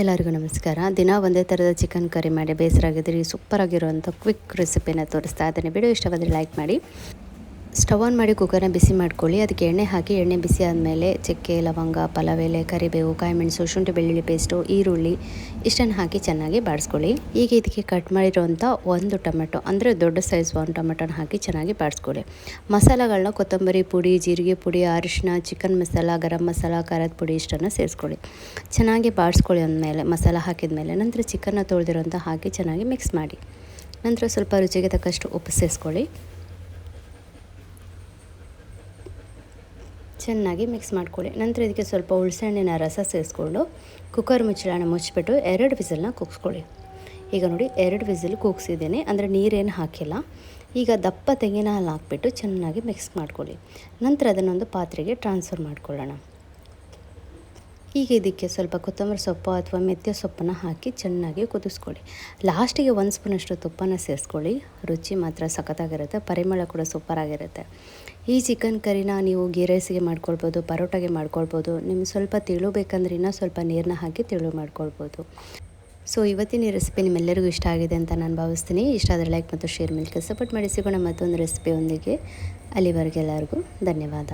ಎಲ್ಲರಿಗೂ ನಮಸ್ಕಾರ. ದಿನ ಒಂದೇ ಥರದ ಚಿಕನ್ ಕರಿ ಮಾಡಿ ಬೇಸರಾಗಿದ್ದರೆ ಸೂಪರಾಗಿರುವಂಥ ಕ್ವಿಕ್ ರೆಸಿಪಿನ ತೋರಿಸ್ತಾ ಇದ್ದೇನೆ. ವಿಡಿಯೋ ಇಷ್ಟವಾದರೆ ಲೈಕ್ ಮಾಡಿ. ಸ್ಟವ್ ಆನ್ ಮಾಡಿ ಕುಕ್ಕರ್ನ ಬಿಸಿ ಮಾಡ್ಕೊಳ್ಳಿ. ಅದಕ್ಕೆ ಎಣ್ಣೆ ಹಾಕಿ ಎಣ್ಣೆ ಬಿಸಿ ಆದಮೇಲೆ ಚಕ್ಕೆ, ಲವಂಗ, ಪಲಾವ್ ಎಲೆ, ಕರಿಬೇವು, ಕಾಯಿಮೆಣಸು, ಶುಂಠಿ ಬೆಳ್ಳುಳ್ಳಿ ಪೇಸ್ಟು, ಈರುಳ್ಳಿ ಇಷ್ಟನ್ನು ಹಾಕಿ ಚೆನ್ನಾಗಿ ಬಾಡಿಸ್ಕೊಳ್ಳಿ. ಈಗ ಇದಕ್ಕೆ ಕಟ್ ಮಾಡಿರೋಂಥ ಒಂದು ಟೊಮೆಟೊ ಅಂದರೆ ದೊಡ್ಡ ಸೈಜ್ ಒಂದು ಟೊಮೆಟೊನ ಹಾಕಿ ಚೆನ್ನಾಗಿ ಬಾಡಿಸ್ಕೊಳ್ಳಿ. ಮಸಾಲೆಗಳನ್ನ ಕೊತ್ತಂಬರಿ ಪುಡಿ, ಜೀರಿಗೆ ಪುಡಿ, ಅರಿಶಿನ, ಚಿಕನ್ ಮಸಾಲ, ಗರಂ ಮಸಾಲ, ಖಾರದ ಪುಡಿ ಇಷ್ಟನ್ನು ಸೇರಿಸ್ಕೊಳ್ಳಿ. ಚೆನ್ನಾಗಿ ಬಾಡಿಸ್ಕೊಳ್ಳಿ. ಅಂದಮೇಲೆ ಮಸಾಲ ಹಾಕಿದ ಮೇಲೆ ನಂತರ ಚಿಕನ್ನ ತೊಳೆದಿರೋಂಥ ಹಾಕಿ ಚೆನ್ನಾಗಿ ಮಿಕ್ಸ್ ಮಾಡಿ. ನಂತರ ಸ್ವಲ್ಪ ರುಚಿಗೆ ತಕ್ಕಷ್ಟು ಉಪ್ಪು ಸೇರಿಸ್ಕೊಳ್ಳಿ. ಚೆನ್ನಾಗಿ ಮಿಕ್ಸ್ ಮಾಡ್ಕೊಳ್ಳಿ. ನಂತರ ಇದಕ್ಕೆ ಸ್ವಲ್ಪ ಹುಣಸೆಹಣ್ಣಿನ ರಸ ಸೇರಿಸ್ಕೊಂಡು ಕುಕ್ಕರ್ ಮುಚ್ಚಳನ ಮುಚ್ಚಿಬಿಟ್ಟು 2 ವಿಸಿಲ್ನ ಕೂಗಿಸ್ಕೊಳ್ಳಿ. ಈಗ ನೋಡಿ 2 ವಿಸಿಲ್ ಕೂಗಿಸಿದ್ದೀನಿ, ಅಂದರೆ ನೀರೇನು ಹಾಕಿಲ್ಲ. ಈಗ ದಪ್ಪ ತೆಂಗಿನ ಹಾಲು ಹಾಕ್ಬಿಟ್ಟು ಚೆನ್ನಾಗಿ ಮಿಕ್ಸ್ ಮಾಡ್ಕೊಳ್ಳಿ. ನಂತರ ಅದನ್ನೊಂದು ಪಾತ್ರೆಗೆ ಟ್ರಾನ್ಸ್ಫರ್ ಮಾಡ್ಕೊಳ್ಳೋಣ. ಈಗ ಇದಕ್ಕೆ ಸ್ವಲ್ಪ ಕೊತ್ತಂಬರಿ ಸೊಪ್ಪು ಅಥವಾ ಮೆಂತ್ಯ ಸೊಪ್ಪನ್ನು ಹಾಕಿ ಚೆನ್ನಾಗಿ ಕುದಿಸ್ಕೊಳ್ಳಿ. ಲಾಸ್ಟಿಗೆ 1 ಸ್ಪೂನಷ್ಟು ತುಪ್ಪನ ಸೇರಿಸ್ಕೊಳ್ಳಿ. ರುಚಿ ಮಾತ್ರ ಸಖತ್ತಾಗಿರುತ್ತೆ, ಪರಿಮಳ ಕೂಡ ಸೂಪರಾಗಿರುತ್ತೆ. ಈ ಚಿಕನ್ ಕರಿನ ನೀವು ಗೀ ರೈಸಿಗೆ ಮಾಡ್ಕೊಳ್ಬೋದು, ಪರೋಟಾಗೆ ಮಾಡ್ಕೊಳ್ಬೋದು. ನಿಮ್ಗೆ ಸ್ವಲ್ಪ ತೆಳು ಬೇಕಂದ್ರೆ ಇನ್ನೂ ಸ್ವಲ್ಪ ನೀರನ್ನ ಹಾಕಿ ತೆಳು ಮಾಡ್ಕೊಳ್ಬೋದು. ಸೊ ಇವತ್ತಿನ ಈ ರೆಸಿಪಿ ನಿಮ್ಮೆಲ್ಲರಿಗೂ ಇಷ್ಟ ಆಗಿದೆ ಅಂತ ನಾನು ಭಾವಿಸ್ತೀನಿ. ಇಷ್ಟ ಆದರೆ ಲೈಕ್ ಮತ್ತು ಶೇರ್ ಮೇಲೆ ಸಪೋರ್ಟ್ ಮಾಡಿ. ಸಿಗೋಣ ಮತ್ತೊಂದು ರೆಸಿಪಿಯೊಂದಿಗೆ. ಅಲ್ಲಿವರೆಗೆ ಎಲ್ಲರಿಗೂ ಧನ್ಯವಾದ.